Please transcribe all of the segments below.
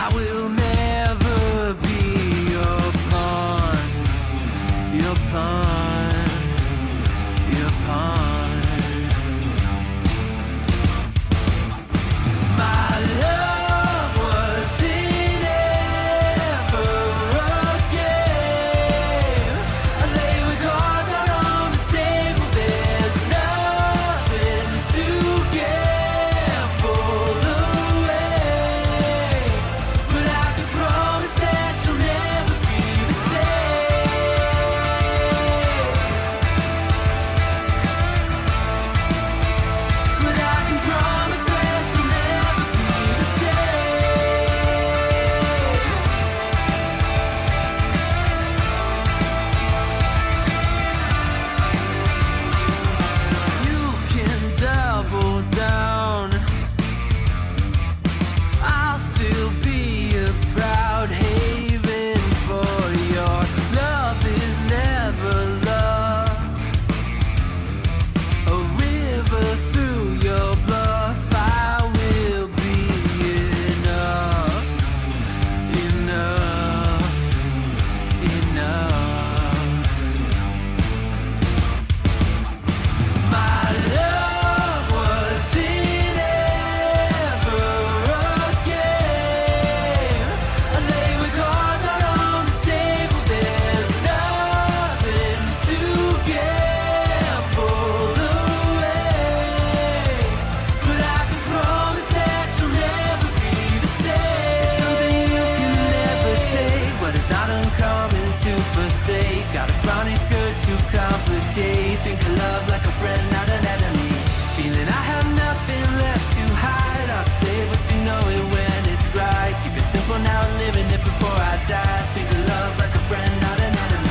I will never be your pawn, your pawn, your pawn. My love wasn't ever a game. I lay my cards out on the table. There's nothing to gamble away, but I can promise that you'll never be the same. But I can promise that you'll never be the same. You can double down. I'll still be a proud haven for your love is never love. A river through your bluff, I will be enough, enough, enough. My love wasn't ever a game. I lay my cards out on the table. There's nothing to gamble away, but I can promise that you'll never be the same. Something you can never take, but it's not uncommon to forsake. Got a chronic urge to complicate. Think of love like a friend, not an enemy. Feeling I have nothing left to hide. I'll say but you know it when it's right. Keep it simple now, living it before I die. Think of love like a friend, not an enemy.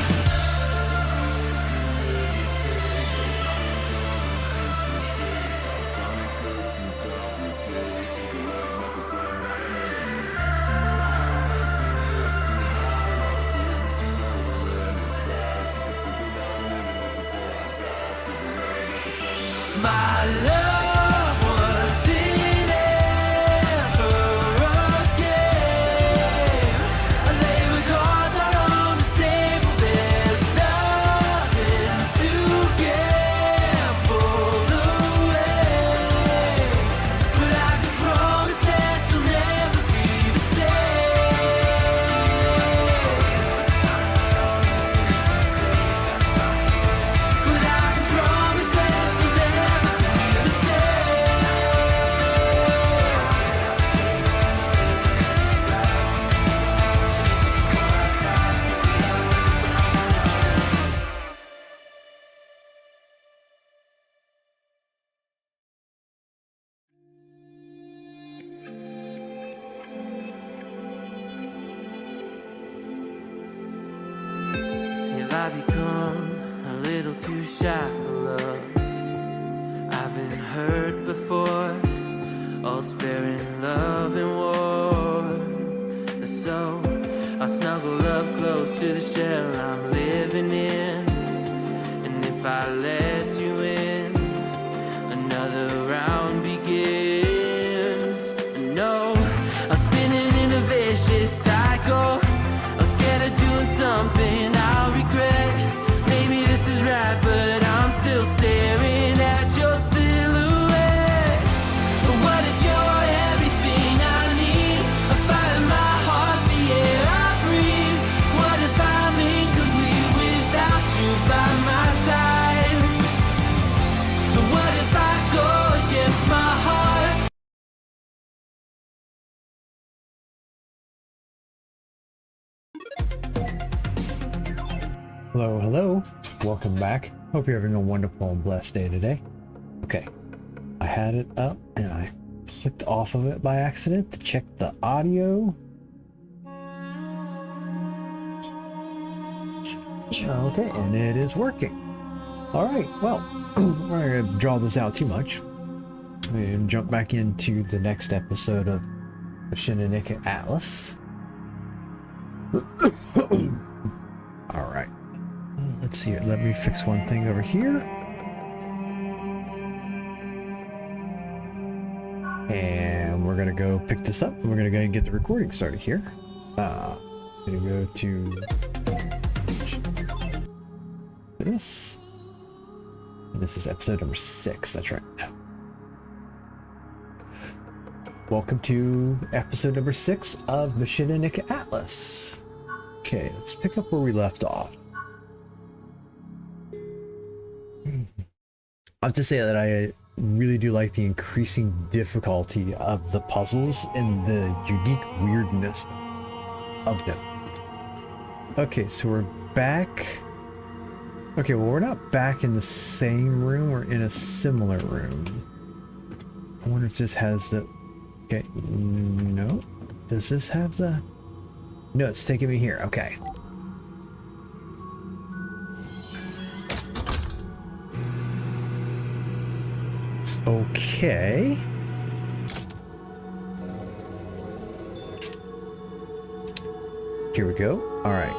My love wasn't ever a game. I lay my cards out on the table. There's nothing to gamble away, but I can promise that you'll never be the same. But I can promise that you'll never be the same. Have I become a little too shy for love? I've been hurt before. All's fair in love and war. So I snuggle up close to the shell I'm living in. And if I let you in, another round begins. No, I'm spinning in a vicious cycle. I'm scared of doing something I'll regret. Maybe this is right, but I'm still staring at your silhouette. What if you're everything I need? A fire in my heart, the air I breathe. What if I'm incomplete without you by my side? What if I go against my heart? Hello, hello. Welcome back. Hope you're having a wonderful and blessed day today. Okay, I had it up and I clicked off of it by accident to check the audio. Okay, and it is working. All right, well, we're not going to draw this out too much. And jump back into the next episode of Machinika Atlas. All right. Let's see here. Let me fix one thing over here. And we're gonna go pick this up and we're gonna go and get the recording started here. I'm gonna go to this. And this is episode number 6, that's right. Welcome to episode number 6 of Machinika Atlas. Okay, let's pick up where we left off. I have to say that I really do like the increasing difficulty of the puzzles and the unique weirdness of them. Okay, so we're back. Okay, well, we're not back in the same room. We're in a similar room. I wonder if this has the... Okay, no. Does this have the... No, it's taking me here. Okay. Okay. Here we go. All right.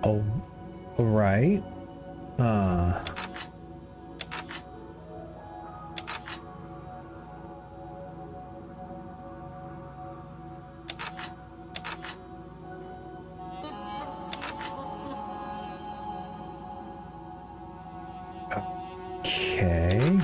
Oh, all right. Okay.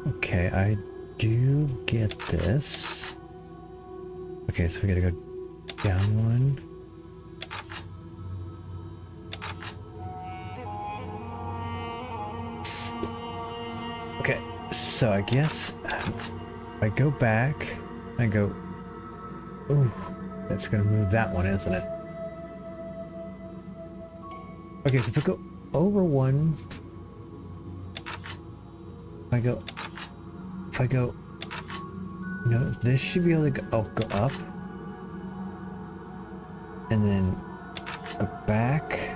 Okay, I do get this. Okay, so we gotta go down one. Okay, so I guess if I go back, I go, ooh, that's gonna move that one, isn't it? Okay, so if I go over one, if I go, no, this should be able to go, oh, go up, and then go back.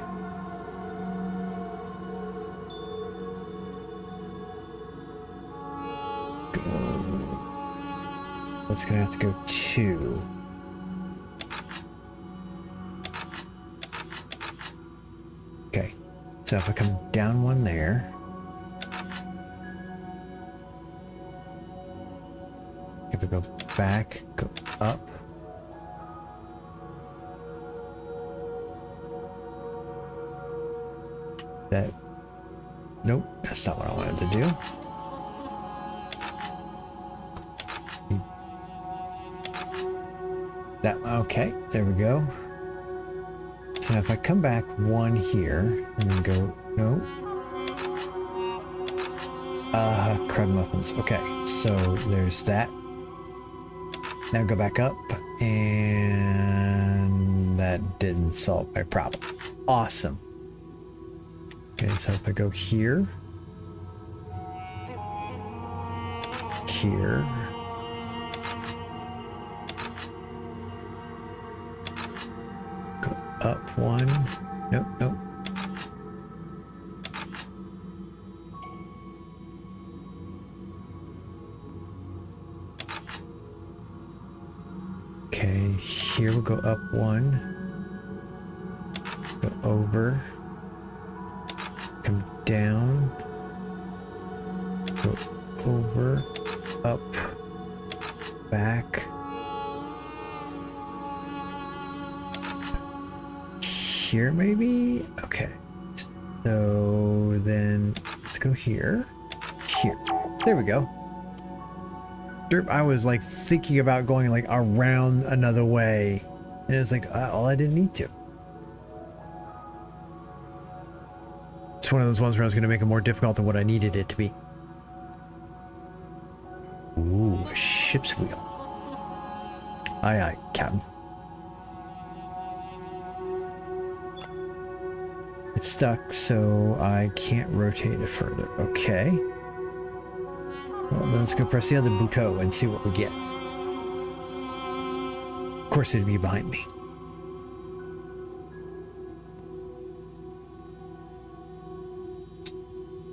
It's gonna have to go 2. Okay, so if I come down one there, if I go back, go up, that, nope, that's not what I wanted to do. That, okay, there we go. So now if I come back one here and then go, no. Crud muffins. Okay, so there's that. Now go back up, and that didn't solve my problem. Awesome. Okay, so if I go here, here, go up one, nope, nope. Okay, here we'll go up one, go over, come down, go over, up, back, here maybe? Okay, so then let's go here, here, there we go. I was like thinking about going like around another way, and it's like, well, I didn't need to. It's one of those ones where I was going to make it more difficult than what I needed it to be. Ooh, a ship's wheel. Aye, aye, Captain. It's stuck, so I can't rotate it further. Okay. Well, then let's go press the other button and see what we get. Of course it'd be behind me.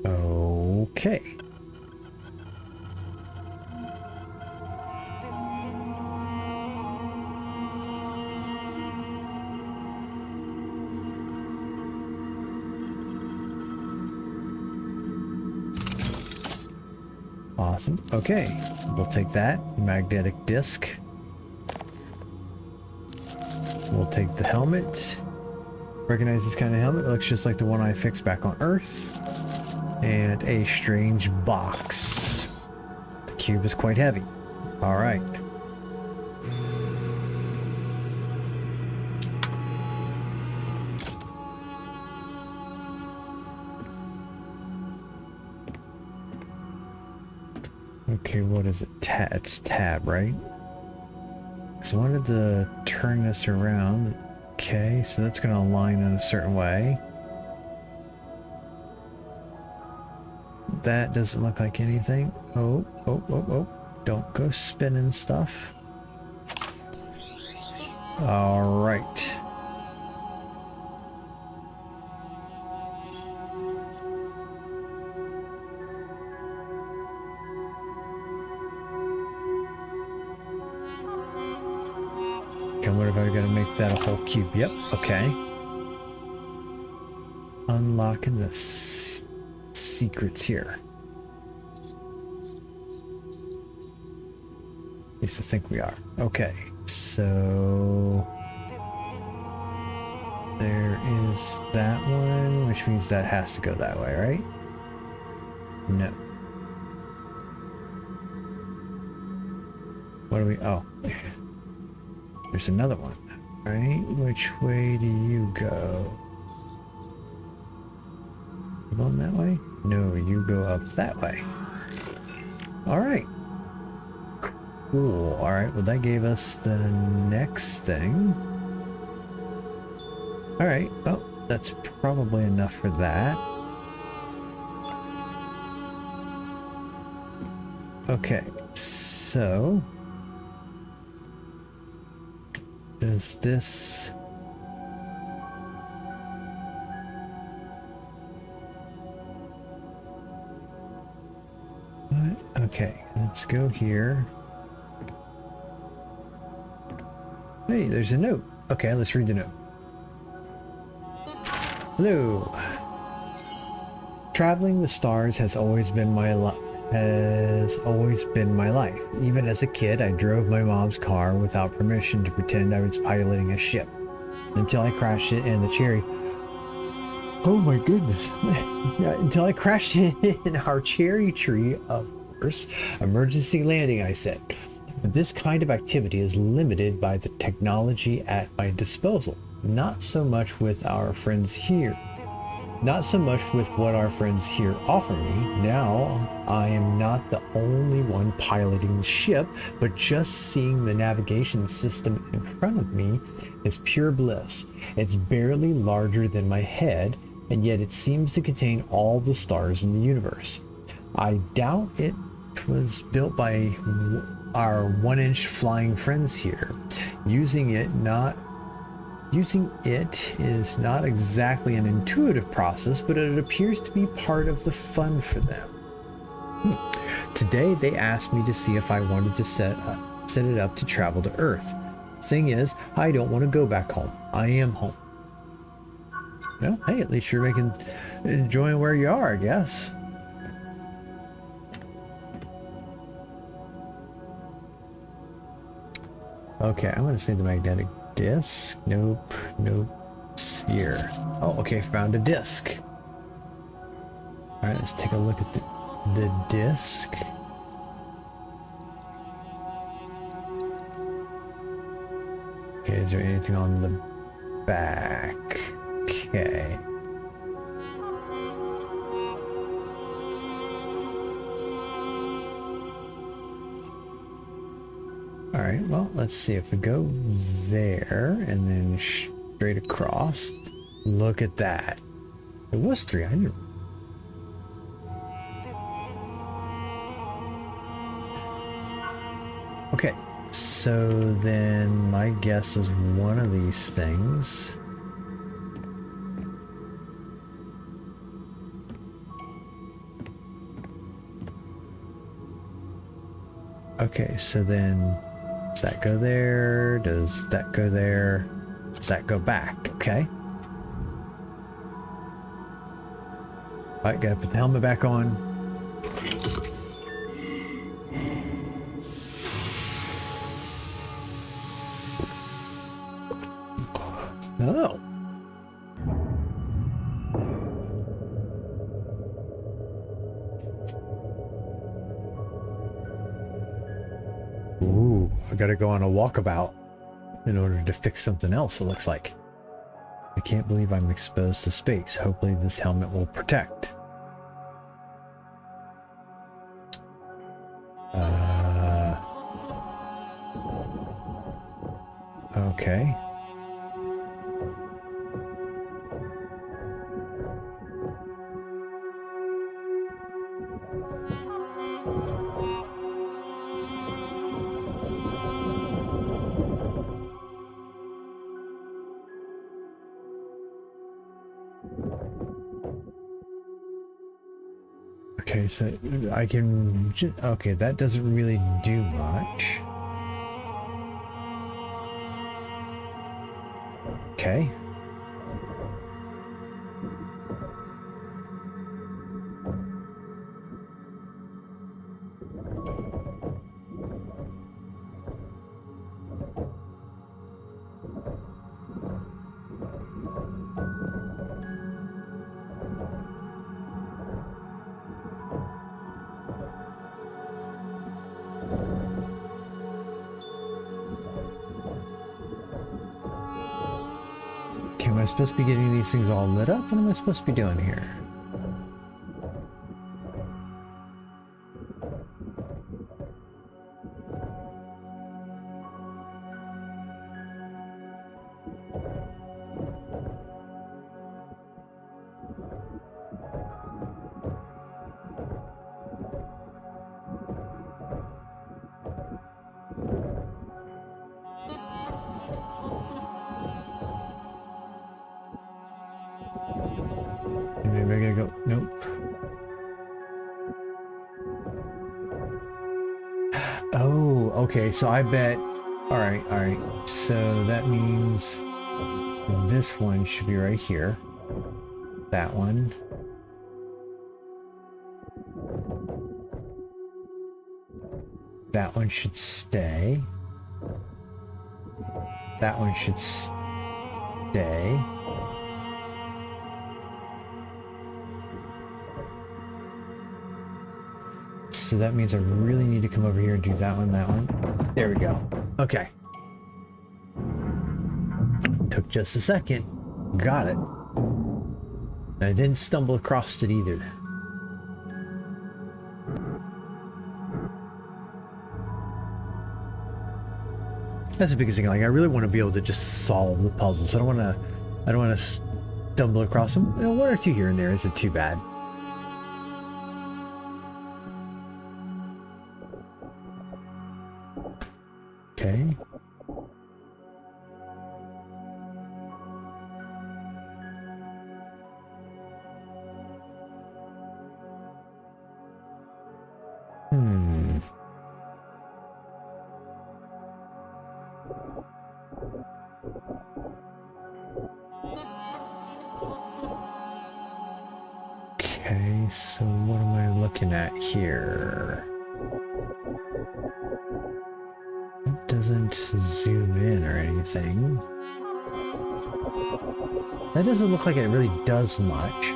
Okay. Awesome. Okay, we'll take that magnetic disc. We'll take the helmet. Recognize this kind of helmet. It looks just like the one I fixed back on Earth. And a strange box. The cube is quite heavy. All right. Okay, what is it? It's tab, right? So I wanted to turn this around. Okay, so that's going to align in a certain way. That doesn't look like anything. Oh. Don't go spinning stuff. All right. Okay, what if I gotta make that a whole cube? Yep, okay. Unlocking the secrets here. Used to think we are. Okay, so there is that one, which means that has to go that way, right? No. What do we, oh. There's another one, right? Which way do you go? You going that way? No, you go up that way. All right. Cool. All right. Well, that gave us the next thing. All right. Well, that's probably enough for that. Okay. So does this... What? Okay, let's go here. Hey, there's a note. Okay, let's read the note. Hello. Traveling the stars has always been my life. Even as a kid, I drove my mom's car without permission to pretend I was piloting a ship. Until I crashed it in the cherry... Oh my goodness. Until I crashed it in our cherry tree, of course. Emergency landing, I said. But this kind of activity is limited by the technology at my disposal. Not so much with our friends here. Not so much with what our friends here offer me. Now, I am not the only one piloting the ship, but just seeing the navigation system in front of me is pure bliss. It's barely larger than my head, and yet it seems to contain all the stars in the universe. I doubt it was built by our 1-inch flying friends here. Using it is not exactly an intuitive process, but it appears to be part of the fun for them. Today they asked me to see if I wanted to set it up to travel to Earth. Thing is, I don't want to go back home. I am home. Well, hey, at least you're enjoying where you are, I guess. Okay, I'm going to say the magnetic disc. Nope. Sphere. Oh, okay, found a disc. All right, let's take a look at the disc. Okay, is there anything on the back? Okay. All right, well, let's see if we go there and then straight across. Look at that. It was 300. Okay, so then my guess is one of these things. Okay, so then does that go there? Does that go there? Does that go back? Okay. Alright, gotta put the helmet back on. Oh. Ooh, I gotta go on a walkabout in order to fix something else, it looks like. I can't believe I'm exposed to space. Hopefully this helmet will protect. Okay. Okay, so I can... Okay, that doesn't really do much. Okay. Okay, am I supposed to be getting these things all lit up? What am I supposed to be doing here? Maybe I gotta go... Nope. Oh, okay, so I bet... Alright. So that means this one should be right here. That one. That one should stay. That one should stay. So that means I really need to come over here and do that one, that one. There we go. Okay. Took just a second. Got it. And I didn't stumble across it either. That's the biggest thing. Like, I really want to be able to just solve the puzzles. I don't want to stumble across them. You know, one or two here and there isn't too bad. Okay. Okay, so what am I looking at here? It doesn't zoom in or anything. That doesn't look like it really does much.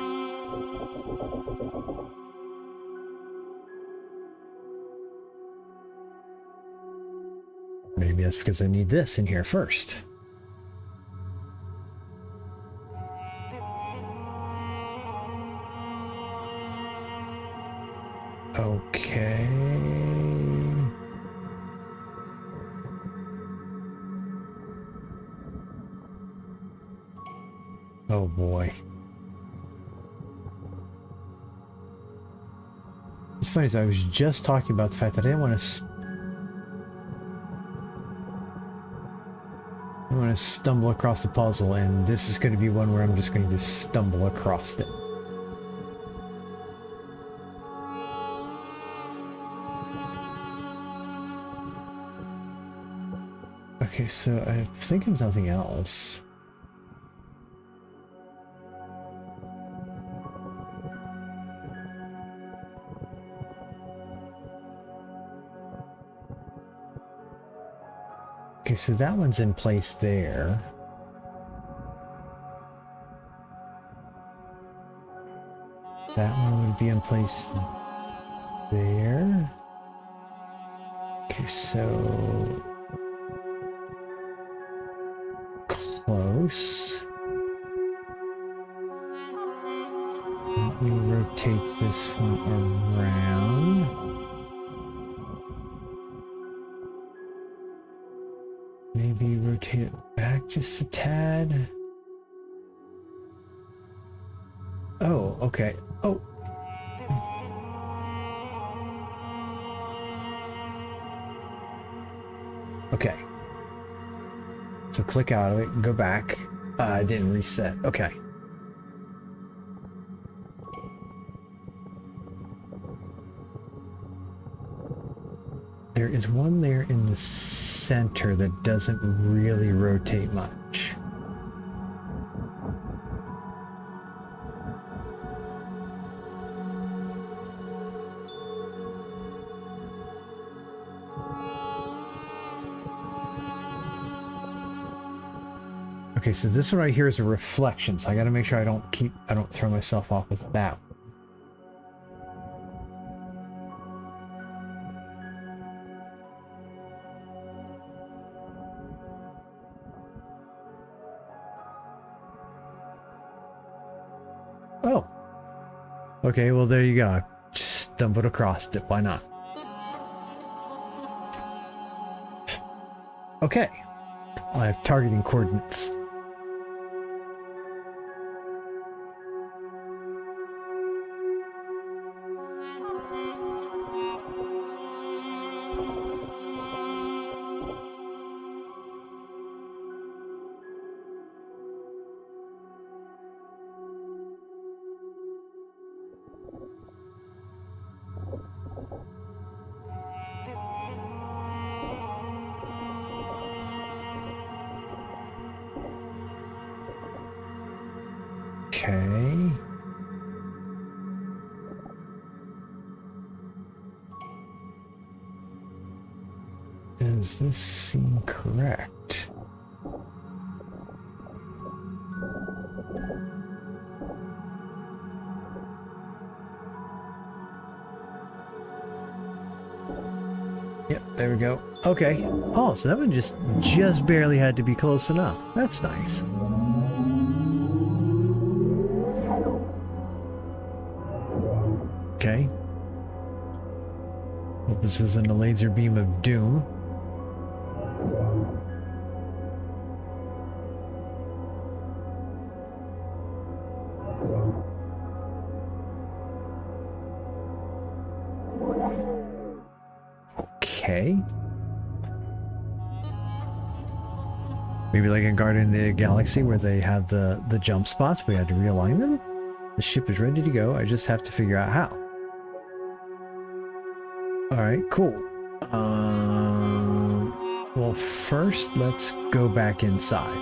Maybe that's because I need this in here first. Okay. Oh boy. It's funny, as I was just talking about the fact that I didn't want to... want to stumble across the puzzle, and this is going to be one where I'm just going to stumble across it. Okay, so I think of nothing else. Okay, so that one's in place there. That one would be in place there. Okay, so close. Let me rotate this one around. Maybe rotate it back just a tad. Oh, okay. Oh. Okay. So click out of it and go back. I didn't reset. Okay. There is one there in the center that doesn't really rotate much. Okay, so this one right here is a reflection, so I gotta make sure I don't throw myself off with that. Oh. Okay, well there you go. I just stumbled across it. Why not? Okay. I have targeting coordinates. Okay. Does this seem correct? Yep, there we go. Okay. Oh, so that one just barely had to be close enough. That's nice. Okay. Hope this isn't a laser beam of doom. Okay. Maybe like in Guardian of the Galaxy where they have the jump spots, we had to realign them. The ship is ready to go. I just have to figure out how. Alright, cool. Well, first, let's go back inside.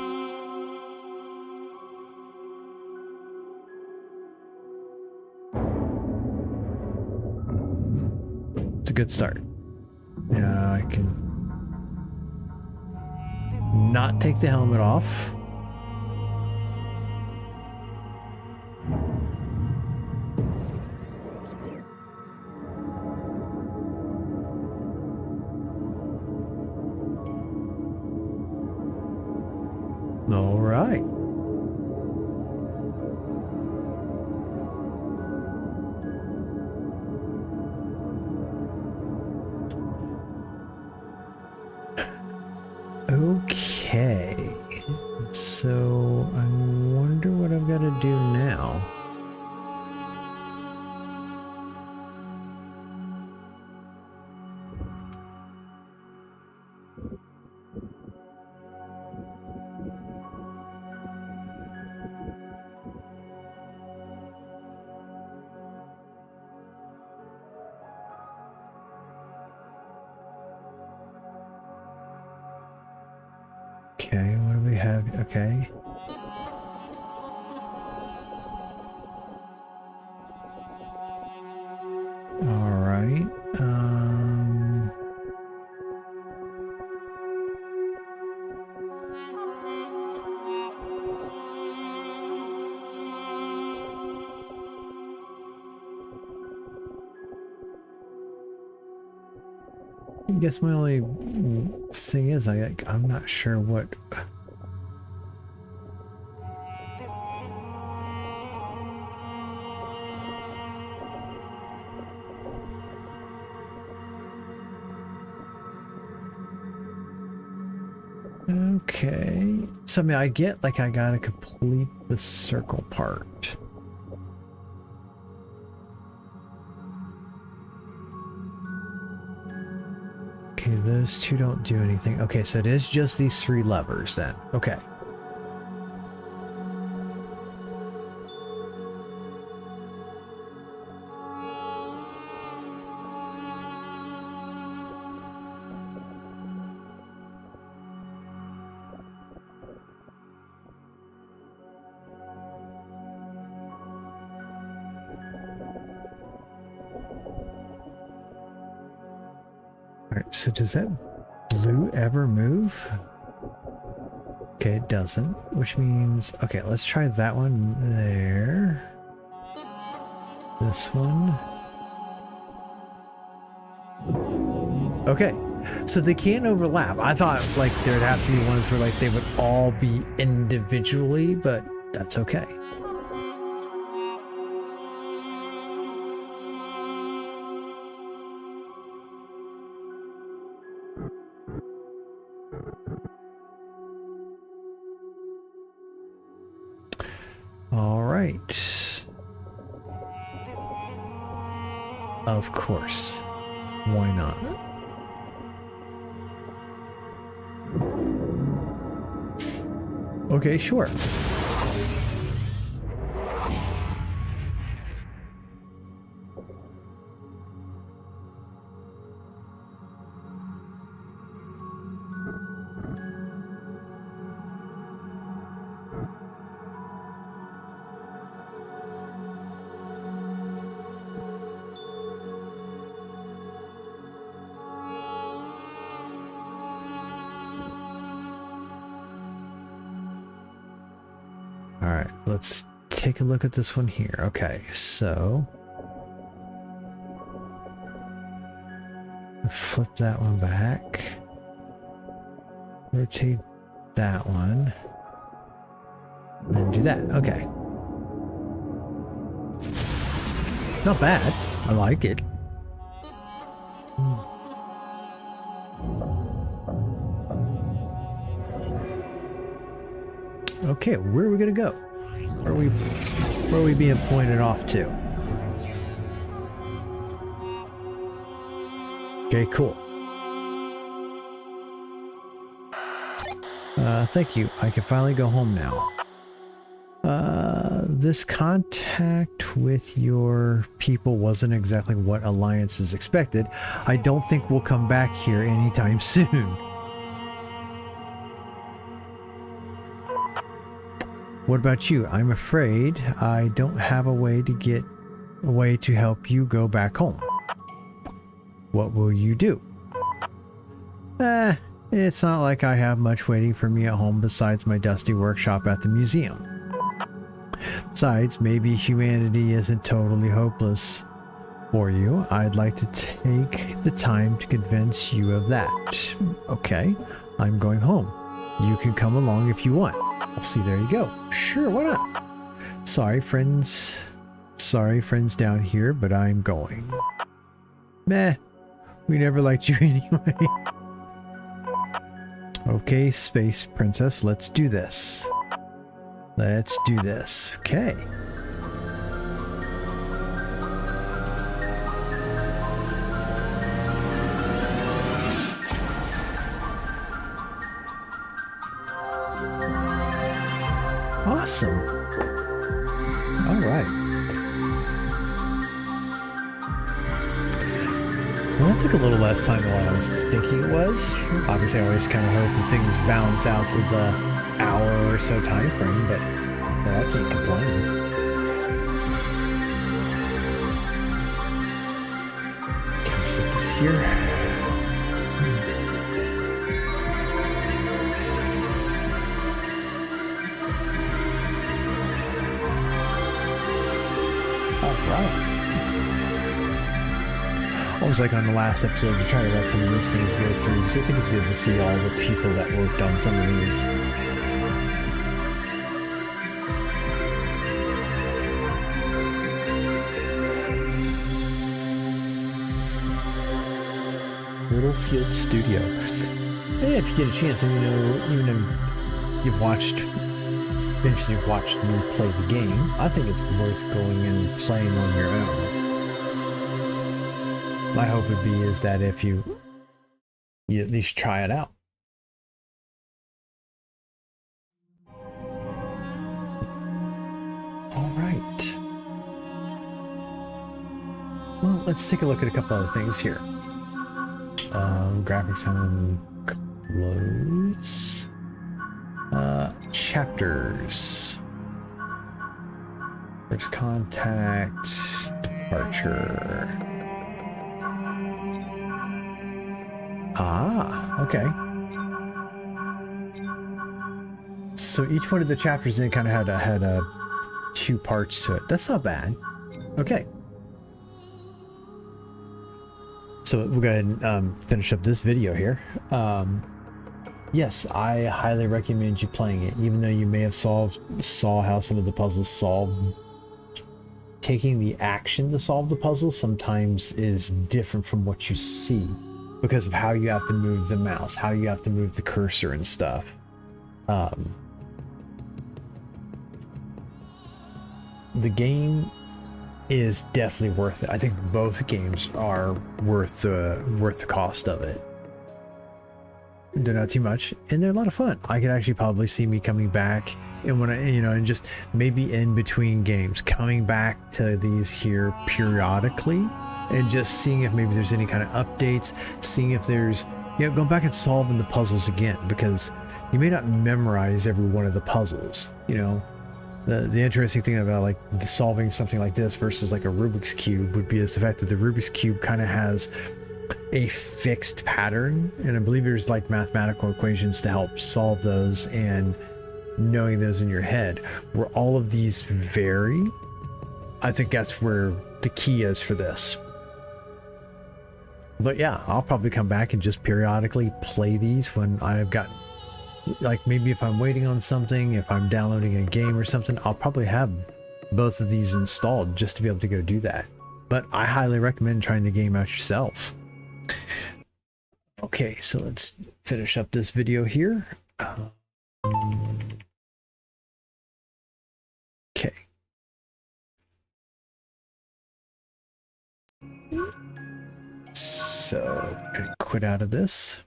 It's a good start. Yeah, I can not take the helmet off. All right. Okay. So I wonder what I've got to do now. Okay, what do we have? Okay. All right. I guess my only thing is I'm not sure what. Okay. So I mean, I get like I gotta complete the circle part. Okay, those two don't do anything. Okay, so it is just these 3 levers then. Okay. Alright, so does that blue ever move? Okay, it doesn't, which means... Okay, let's try that one there. This one. Okay, so they can't overlap. I thought, like, there'd have to be ones where, like, they would all be individually, but that's okay. All right. Of course. Why not? Okay, sure. All right, let's take a look at this one here. Okay, so flip that one back, rotate that one, and do that. Okay, not bad. I like it. Okay, where are we gonna go? Where are we being pointed off to? Okay, cool. Thank you. I can finally go home now. This contact with your people wasn't exactly what Alliance is expected. I don't think we'll come back here anytime soon. What about you? I'm afraid I don't have a way to help you go back home. What will you do? It's not like I have much waiting for me at home besides my dusty workshop at the museum. Besides, maybe humanity isn't totally hopeless for you. I'd like to take the time to convince you of that. Okay, I'm going home. You can come along if you want. I'll see, there you go. Sure, why not? Sorry, friends down here, but I'm going. Meh, we never liked you anyway. Okay, Space Princess, let's do this. Let's do this. Okay. Awesome. All right. took a little less time than what I was thinking it was. Obviously, I always kind of hope that things balance out to the hour or so time frame, but I can't complain. Can I set this here? Alright. Almost like on the last episode to try to let some of these things go through, because I think it's good to see all the people that worked on some of these. Littlefield Studio. And if you get a chance, and even if you've watched me play the game, I think it's worth going and playing on your own. My hope would be is that if you at least try it out. All right. Well, let's take a look at a couple other things here. Graphics on close. Chapters. First contact. Departure. Ah, okay. So each one of the chapters then kind of had a 2 parts to it. That's not bad. Okay. So we'll go ahead and finish up this video here. Yes, I highly recommend you playing it, even though you may have saw how some of the puzzles solve. Taking the action to solve the puzzle sometimes is different from what you see because of how you have to move the mouse, how you have to move the cursor and stuff. The game is definitely worth it. I think both games are worth the cost of it. They're not too much, and they're a lot of fun. I could actually probably see me coming back, and when and just maybe in between games, coming back to these here periodically, and just seeing if maybe there's any kind of updates, seeing if there's, going back and solving the puzzles again, because you may not memorize every one of the puzzles, The interesting thing about like solving something like this versus like a Rubik's Cube would be is the fact that the Rubik's Cube kind of has a fixed pattern, and I believe there's like mathematical equations to help solve those, and knowing those in your head. Where all of these vary, I think that's where the key is for this. But yeah, I'll probably come back and just periodically play these when I've got, like, maybe if I'm waiting on something, if I'm downloading a game or something, I'll probably have both of these installed just to be able to go do that. But I highly recommend trying the game out yourself. Okay, so let's finish up this video here. Okay. So, I'm gonna quit out of this.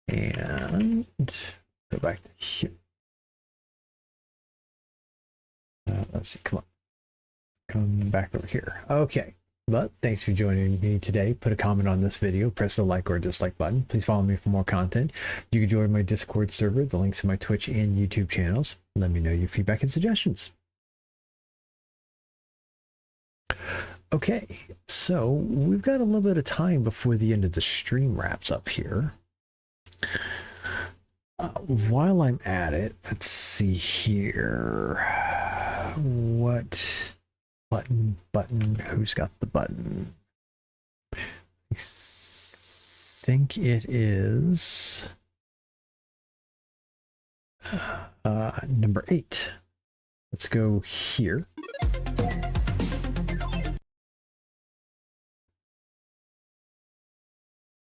And go back to here. Let's see, come on. Come back over here. Okay. But thanks for joining me today. Put a comment on this video, press the like or dislike button. Please follow me for more content. You can join my Discord server, the links to my Twitch and YouTube channels. Let me know your feedback and suggestions. Okay, so we've got a little bit of time before the end of the stream wraps up here. While I'm at it, let's see here. What button? Who's got the button? I think it is number 8. Let's go here.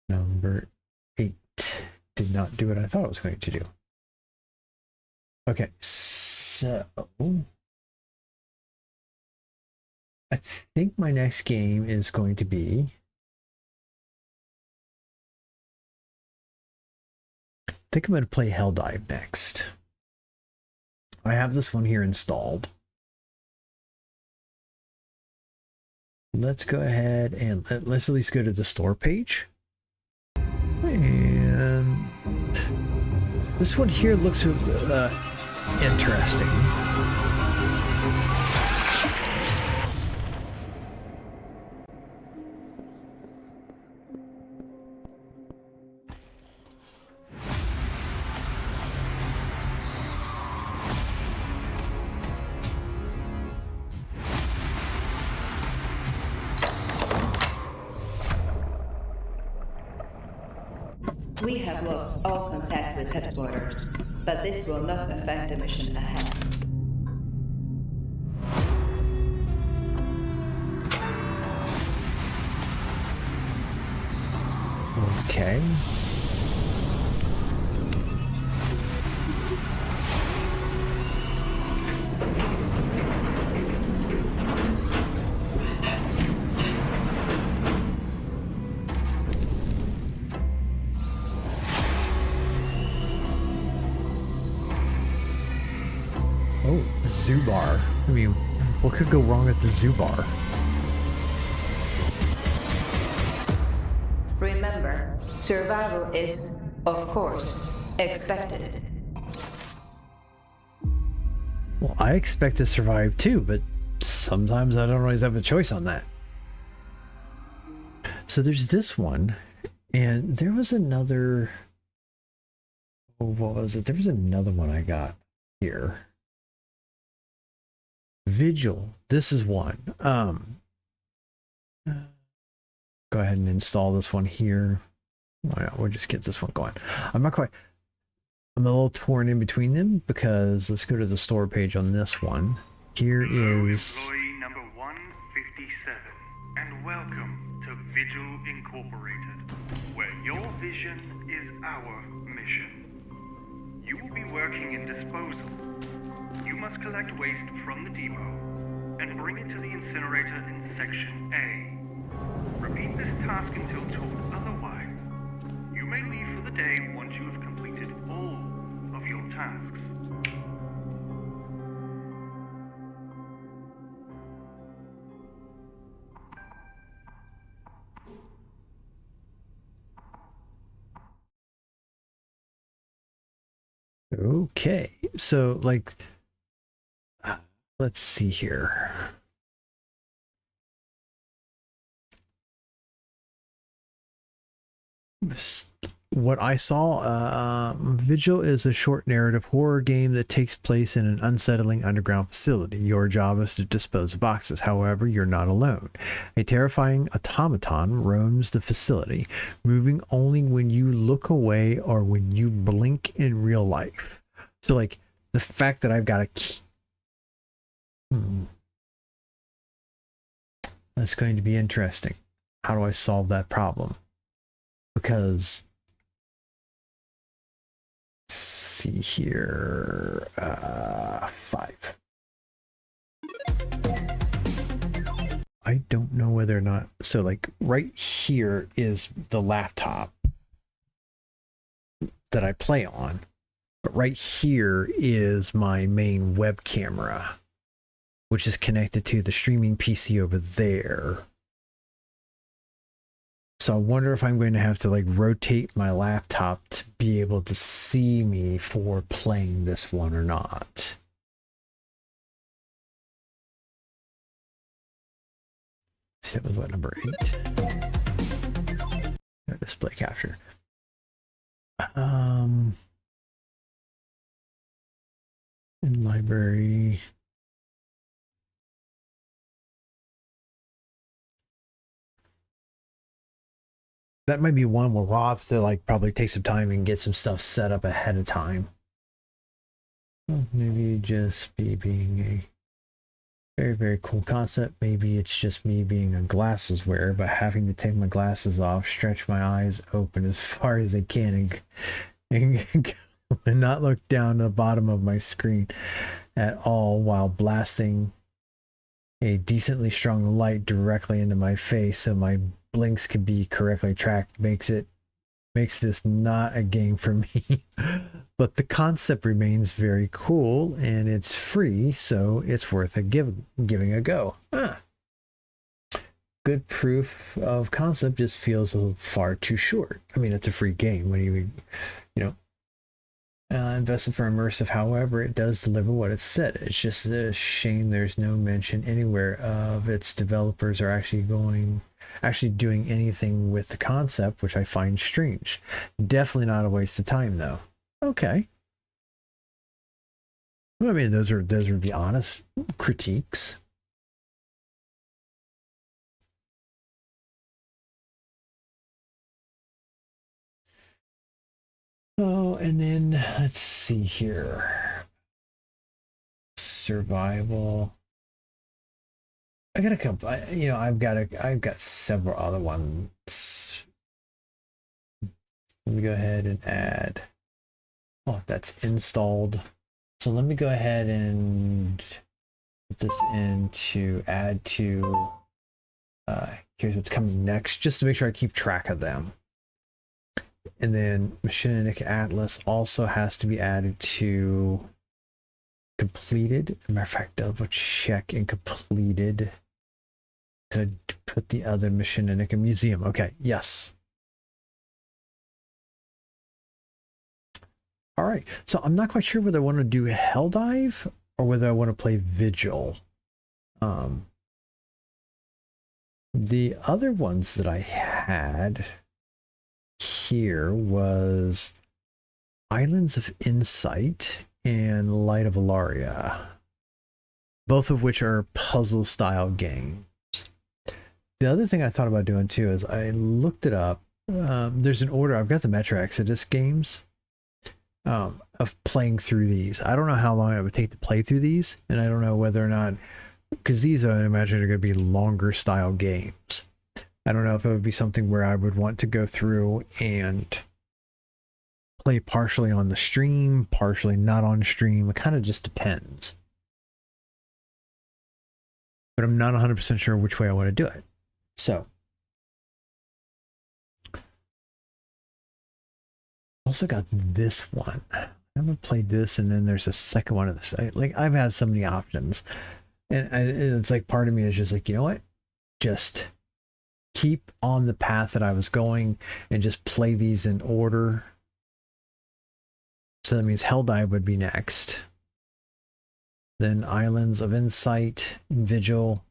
Number 8 did not do what I thought it was going to do. Okay, so I think my next game is going to be, I think I'm going to play Helldive next. I have this one here installed. let's go ahead and let's at least go to the store page. And this one here looks interesting. We have lost all contact with headquarters, but this will not affect the mission ahead. Okay. Oh, the zoo bar. I mean, what could go wrong at the zoo bar? Remember, survival is, of course, expected. Well, I expect to survive too, but sometimes I don't always have a choice on that. So there's this one, and there was another. Oh, what was it? There was another one I got here. Vigil. This is one. Go ahead and install this one here. Why not? We'll just get this one going. I'm a little torn in between them because let's go to the store page on this one. Here is employee number 157, and welcome to Vigil Incorporated, where your vision is our mission. You will be working in disposal. You must collect waste from the depot and bring it to the incinerator in Section A. Repeat this task until told otherwise. You may leave for the day once you have completed all of your tasks. okay. So like, let's see here. What I saw, Vigil is a short narrative horror game that takes place in an unsettling underground facility. Your job is to dispose of boxes. However, you're not alone. A terrifying automaton roams the facility, moving only when you look away or when you blink in real life. So like the fact that I've got a key. That's going to be interesting. How do I solve that problem? Because let's see here, 5. I don't know whether or not, so like right here is the laptop that I play on, but right here is my main web camera, which is connected to the streaming PC over there. So I wonder if I'm going to have to like rotate my laptop to be able to see me for playing this one or not. See, that was what, number 8? Display capture. In library. That might be one where we'll have to like probably take some time and get some stuff set up ahead of time. Well, maybe just be being a very, very cool concept. Maybe it's just me being a glasses wearer, but having to take my glasses off, stretch my eyes open as far as they can, and not look down the bottom of my screen at all while blasting a decently strong light directly into my face so my blinks can be correctly tracked makes this not a game for me. But the concept remains very cool and it's free, so it's worth giving a go. good proof of concept just feels a little far too short. I mean, it's a free game. When you know, invested for immersive. However, it does deliver what it said. It's just a shame there's no mention anywhere of its developers are actually doing anything with the concept, which I find strange. Definitely not a waste of time, though. Okay. Well, I mean, those are the honest critiques. Oh, and then let's see here. Survival. I got a couple. I've got several other ones. Let me go ahead and add. Oh, that's installed. So let me go ahead and put this into add to. Here's what's coming next, just to make sure I keep track of them. And then Machinika Atlas also has to be added to completed. As a matter of fact, double check and completed to put the other Machinika Museum. Okay, yes. All right, so I'm not quite sure whether I want to do Helldive or whether I want to play Vigil. The other ones that I had here was Islands of Insight and Light of Alaria, both of which are puzzle style games. The other thing I thought about doing too is I looked it up. There's an order. I've got the Metro Exodus games of playing through these. I don't know how long it would take to play through these, and I don't know whether or not, because these I imagine are going to be longer style games. I don't know if it would be something where I would want to go through and play partially on the stream, partially not on stream. It kind of just depends. But I'm not 100% sure which way I want to do it. So, also got this one. I haven't played this, and then there's a second one of this. I've had so many options, and it's like part of me is just like, you know what? Just keep on the path that I was going and just play these in order. So that means Helldive would be next. Then Islands of Insight, Vigil.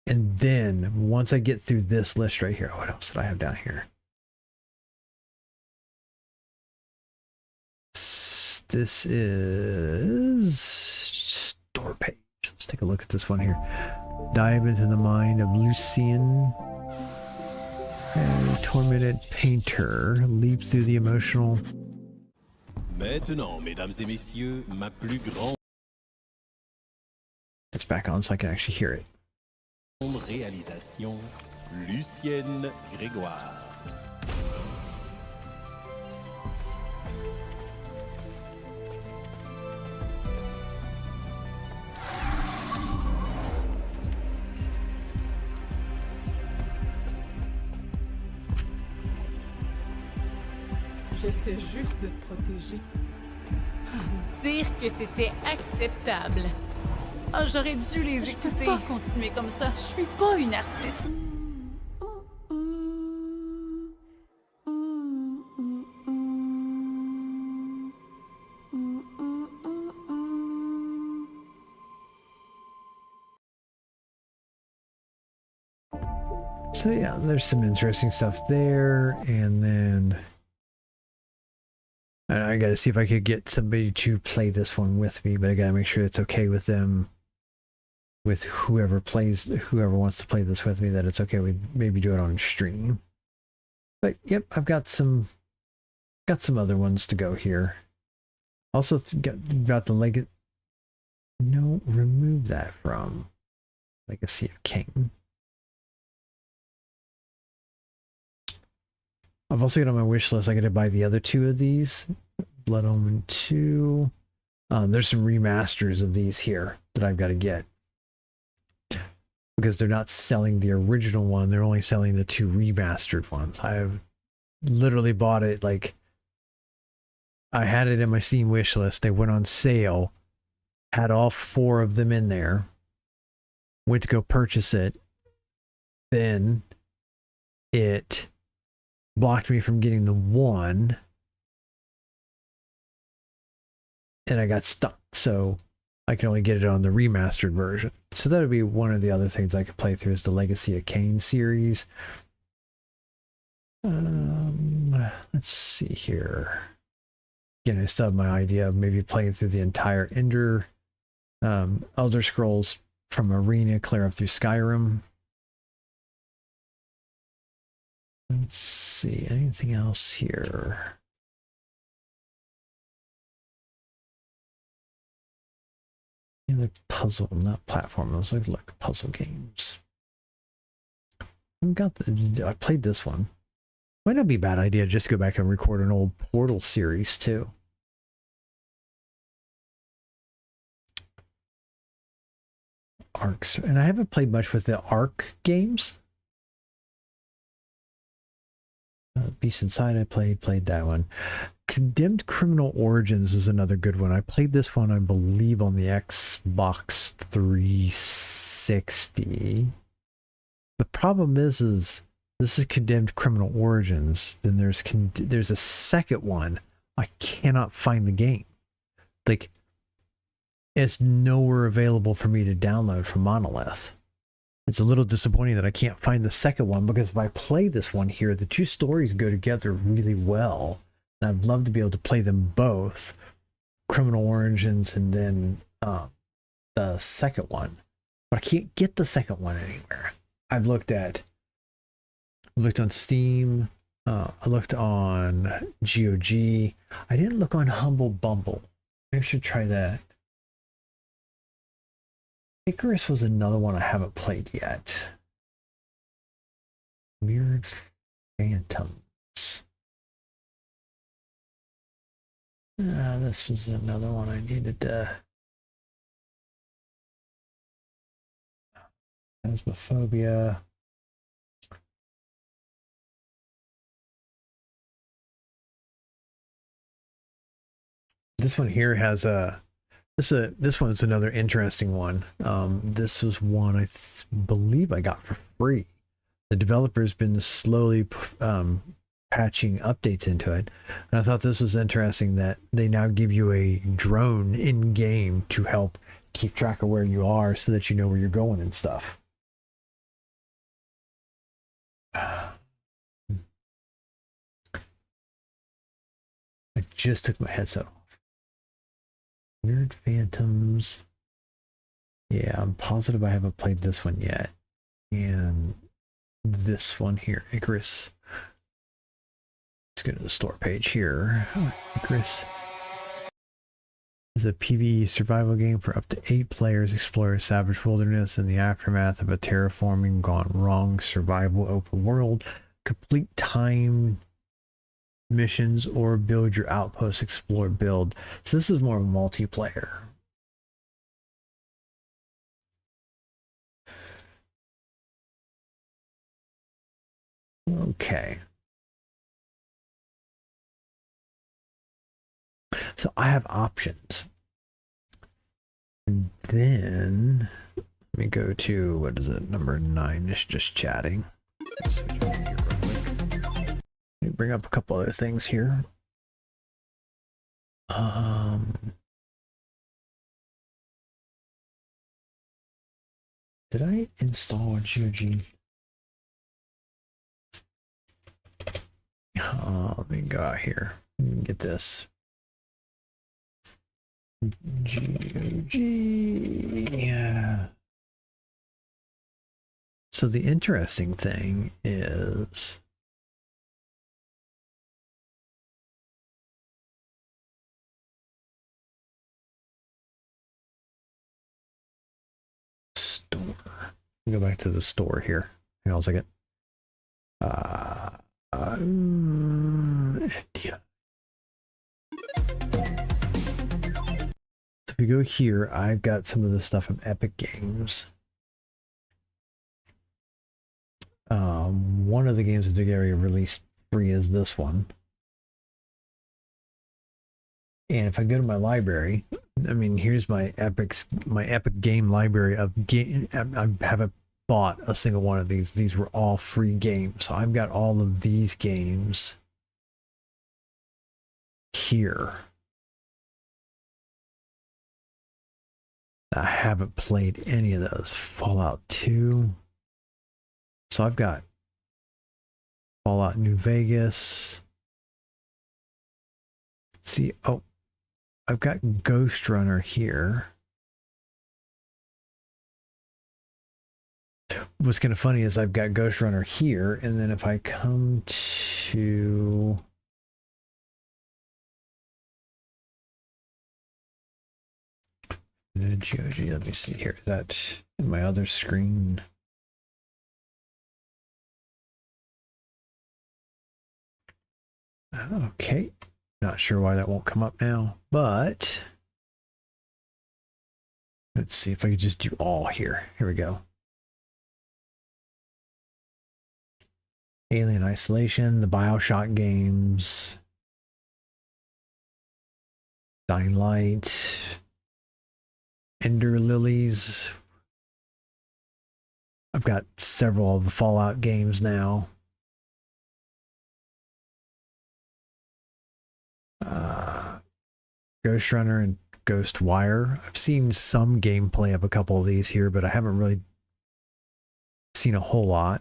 And then once I get through this list right here, what else did I have down here? This is store page. Let's take a look at this one here. Dive into the mind of Lucien. A tormented painter. Leap through the emotional. Maintenant, mesdames et messieurs, ma plus grande It's back on so I can actually hear it. réalisation, Lucienne Grégoire. J'essaie juste de te protéger. Dire que c'était acceptable. Ah, j'aurais dû les Je peux écouter. pas continuer comme ça. Je suis pas une artiste. So yeah, there's some interesting stuff there, and then I got to see if I could get somebody to play this one with me, but I got to make sure it's okay with them, with whoever wants to play this with me, that it's okay. We maybe do it on stream. But yep, I've got some other ones to go here. Also got the Legacy. No, remove that from Legacy of King. I've also got on my wish list, I got to buy the other two of these. Blood Omen 2. There's some remasters of these here that I've got to get. Because they're not selling the original one, they're only selling the two remastered ones. I've literally bought it, like, I had it in my Steam wish list. They went on sale, had all 4 of them in there, went to go purchase it. then it blocked me from getting the 1, and I got stuck. So I can only get it on the remastered version. So that would be one of the other things I could play through is the Legacy of Kain series. Let's see here. Again, I still have my idea of maybe playing through the entire Elder Scrolls from Arena clear up through Skyrim. Let's see, anything else here? The puzzle, not platform. Those look like puzzle games. I played this one. Might not be a bad idea just to go back and record an old Portal series too. Arcs, and I haven't played much with the Arc games. Beast Inside I played that one. Condemned Criminal Origins is another good one. I played this one, I believe, on the Xbox 360. The problem is this is Condemned Criminal Origins. Then there's a second one. I cannot find the game. Like, it's nowhere available for me to download from Monolith. It's a little disappointing that I can't find the second one, because if I play this one here, the two stories go together really well. And I'd love to be able to play them both, Criminal Origins and then the second one. But I can't get the second one anywhere. I've looked on Steam, I looked on GOG. I didn't look on Humble Bumble. Maybe I should try that. Icarus was another one I haven't played yet. Mirrored Phantoms. This was another one I needed to... Phasmophobia. This one here has a... This one's another interesting one. This was one I believe I got for free. The developer's been slowly patching updates into it. And I thought this was interesting that they now give you a drone in game to help keep track of where you are so that you know where you're going and stuff. I just took my headset off. Weird Phantoms. Yeah, I'm positive I haven't played this one yet. And this one here, Icarus. Let's go to the store page here. Icarus is a PvE survival game for up to 8 players. Explore a savage wilderness in the aftermath of a terraforming gone wrong survival open world. Complete time missions or build your outpost, explore, build. So this is more multiplayer. Okay. So I have options. And then let me go to, what is it, number 9 is just chatting. Let's switch over here real quick. Let me bring up a couple other things here. Did I install GOG? Let me go out here and get this. GOG. Yeah. So the interesting thing is store. Go back to the store here. Hang on a second. Yeah. So if we go here, I've got some of the stuff from Epic Games. One of the games that they already released free is this one. And if I go to my library, I mean, here's my Epic game library of game. I have a bought a single one of these. These were all free games. So I've got all of these games here. I haven't played any of those. Fallout 2. So I've got Fallout New Vegas. See, oh, I've got Ghost Runner here. What's kind of funny is I've got Ghost Runner here, and then if I come to GOG, let me see here. Is that in my other screen? Okay, not sure why that won't come up now, but let's see if I could just do all here. Here we go. Alien Isolation, the BioShock games, Dying Light, Ender Lilies. I've got several of the Fallout games now. Ghost Runner and Ghostwire. I've seen some gameplay of a couple of these here, but I haven't really seen a whole lot.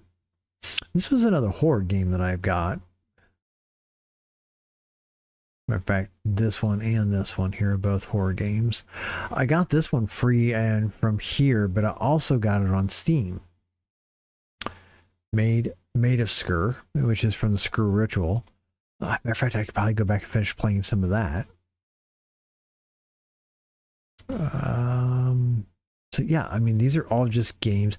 This was another horror game that I've got. Matter of fact, this one and this one here are both horror games. I got this one free and from here, but I also got it on Steam. Made of Skur, which is from the Skur Ritual. Matter of fact, I could probably go back and finish playing some of that. So yeah, I mean, these are all just games.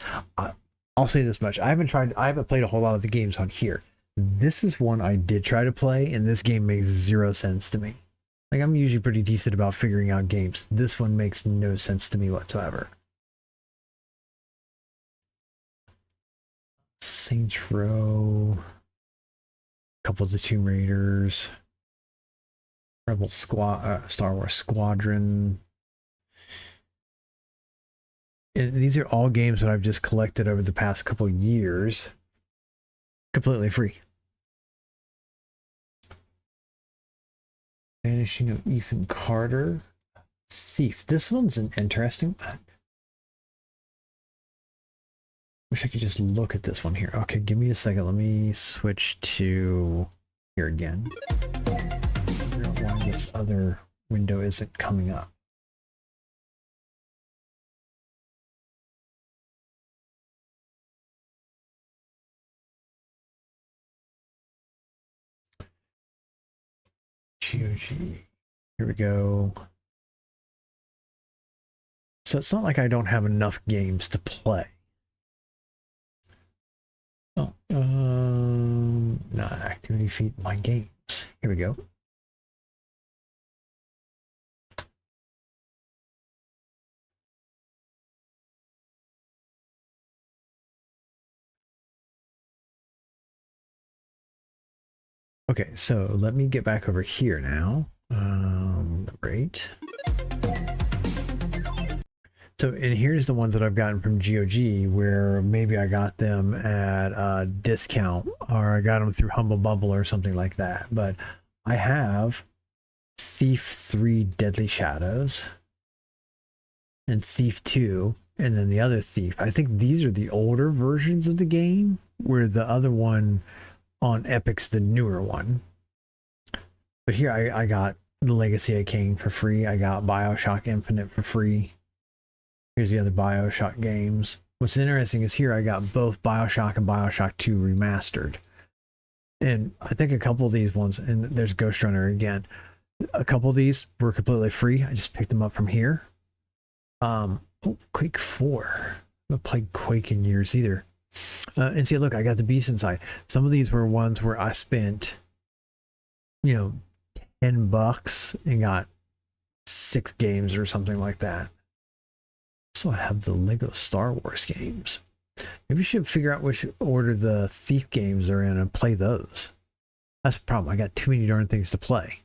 I'll say this much. I haven't played a whole lot of the games on here. This is one I did try to play, and this game makes zero sense to me. Like, I'm usually pretty decent about figuring out games. This one makes no sense to me whatsoever. Saints Row, a couple of the Tomb Raiders, Rebel Squad, Star Wars Squadron. And these are all games that I've just collected over the past couple years, completely free. Vanishing of Ethan Carter. Thief. This one's an interesting one. Wish I could just look at this one here. Okay, give me a second. Let me switch to here again. Figure out why this other window isn't coming up. GOG. Here we go. So it's not like I don't have enough games to play. Oh, not activity feed, my games. Here we go. Okay, so let me get back over here now. Right. So, and here's the ones that I've gotten from GOG, where maybe I got them at a discount, or I got them through Humble Bundle or something like that. But I have Thief 3 Deadly Shadows and Thief 2, and then the other Thief. I think these are the older versions of the game, where the other one on Epic's the newer one. But here I got the Legacy of Kain for free. I got BioShock Infinite for free. Here's the other BioShock games. What's interesting is here I got both BioShock and BioShock 2 remastered. And I think a couple of these ones, and there's Ghost Runner again. A couple of these were completely free. I just picked them up from here. Oh, Quake 4. I haven't played Quake in years either. And see, look, I got the Beast inside. Some of these were ones where I spent, $10 and got 6 games or something like that. So I have the Lego Star Wars games. Maybe we should figure out which order the Thief games are in and play those. That's the problem. I got too many darn things to play.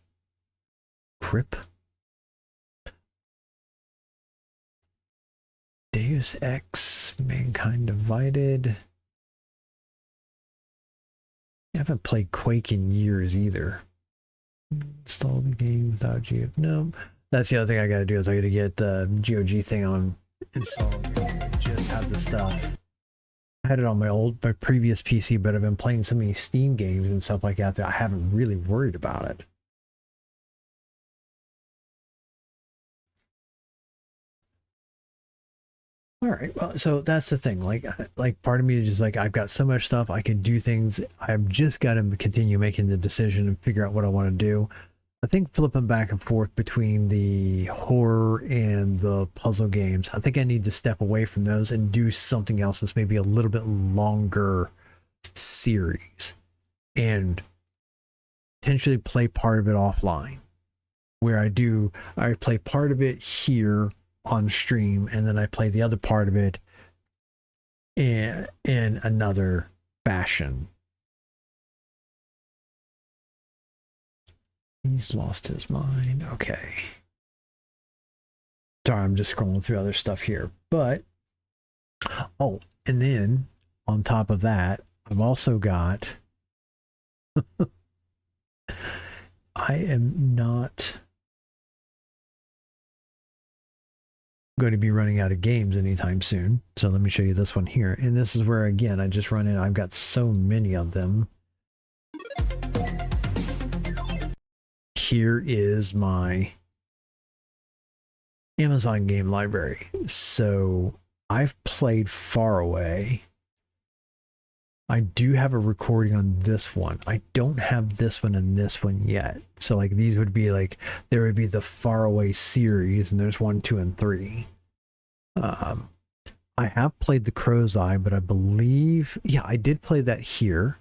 Crip. Deus Deus Ex, Mankind Divided. I haven't played Quake in years either. Install the game without Geo. No, that's the other thing I gotta do is I gotta get the GOG thing on installed. Just have the stuff. I had it on my previous PC, but I've been playing so many Steam games and stuff like that that I haven't really worried about it. All right, well, so that's the thing. Like part of me is just like, I've got so much stuff, I can do things. I've just got to continue making the decision and figure out what I want to do. I think flipping back and forth between the horror and the puzzle games, I think I need to step away from those and do something else that's maybe a little bit longer series and potentially play part of it offline, where I play part of it here on stream, and then I play the other part of it in another fashion. He's lost his mind. Okay. Sorry, I'm just scrolling through other stuff here. But, oh, and then on top of that, I've also got I am not going to be running out of games anytime soon. So let me show you this one here. And this is where, again, I just run in. I've got so many of them. Here is my Amazon game library. So I've played Far Away. I do have a recording on this one. I don't have this one and this one yet. So like these would be like, there would be the Far Away series, and there's 1, 2, and 3. I have played The Crow's Eye, but I believe, yeah, I did play that here.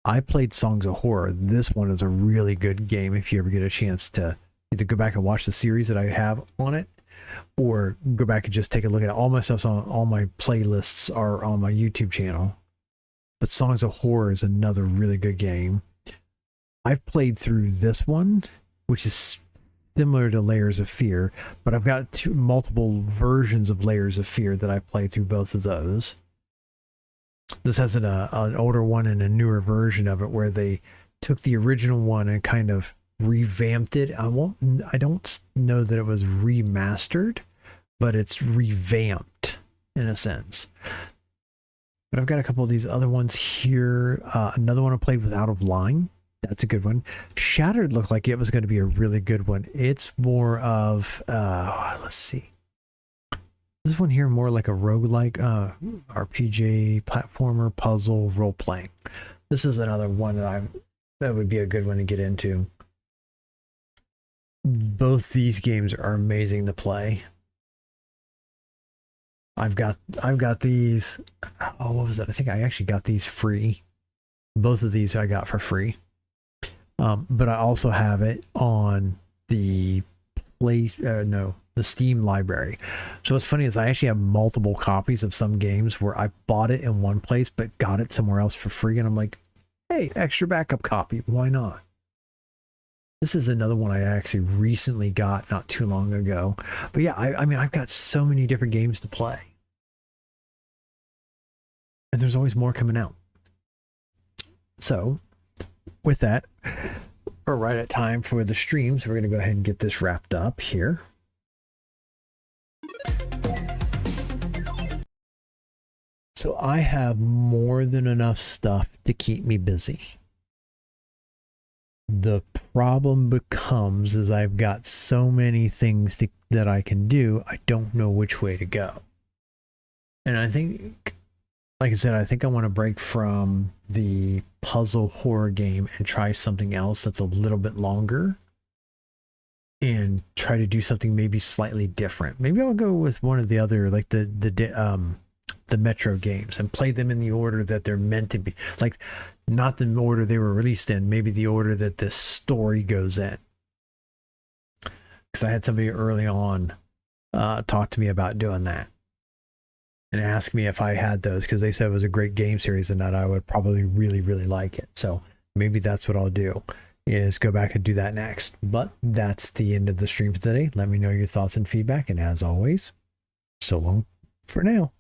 I played Songs of Horror. This one is a really good game if you ever get a chance to either go back and watch the series that I have on it, or go back and just take a look at it. All my stuff's on, all my playlists are on my YouTube channel. But Songs of Horror is another really good game. I've played through this one, which is similar to Layers of Fear, but I've got multiple versions of Layers of Fear that I played through both of those. This has an older one and a newer version of it where they took the original one and kind of revamped it. I don't know that it was remastered, but it's revamped in a sense. But I've got a couple of these other ones here. Another one I played with Out of Line. That's a good one. Shattered looked like it was going to be a really good one. It's more of, let's see. This one here more like a roguelike RPG, platformer, puzzle, role-playing. This is another one that would be a good one to get into. Both these games are amazing to play. I've got these. Oh, what was that? I think I actually got these free. Both of these I got for free. But I also have it on the the Steam library. So what's funny is I actually have multiple copies of some games where I bought it in one place but got it somewhere else for free, and I'm like, hey, extra backup copy, why not? This is another one I actually recently got not too long ago. But yeah, I mean, I've got so many different games to play. And there's always more coming out. So, with that, we're right at time for the stream. So we're going to go ahead and get this wrapped up here. So I have more than enough stuff to keep me busy. The problem becomes is I've got so many things that I can do, I don't know which way to go. And I think, like I said, I think I want to break from the puzzle horror game and try something else that's a little bit longer and try to do something maybe slightly different. Maybe I'll go with one of the other, like the Metro games, and play them in the order that they're meant to be. Like, not the order they were released in, maybe the order that the story goes in. Because I had somebody early on talk to me about doing that and ask me if I had those, because they said it was a great game series and that I would probably really, really like it. So maybe that's what I'll do, is go back and do that next. But that's the end of the stream for today. Let me know your thoughts and feedback, and as always, so long for now.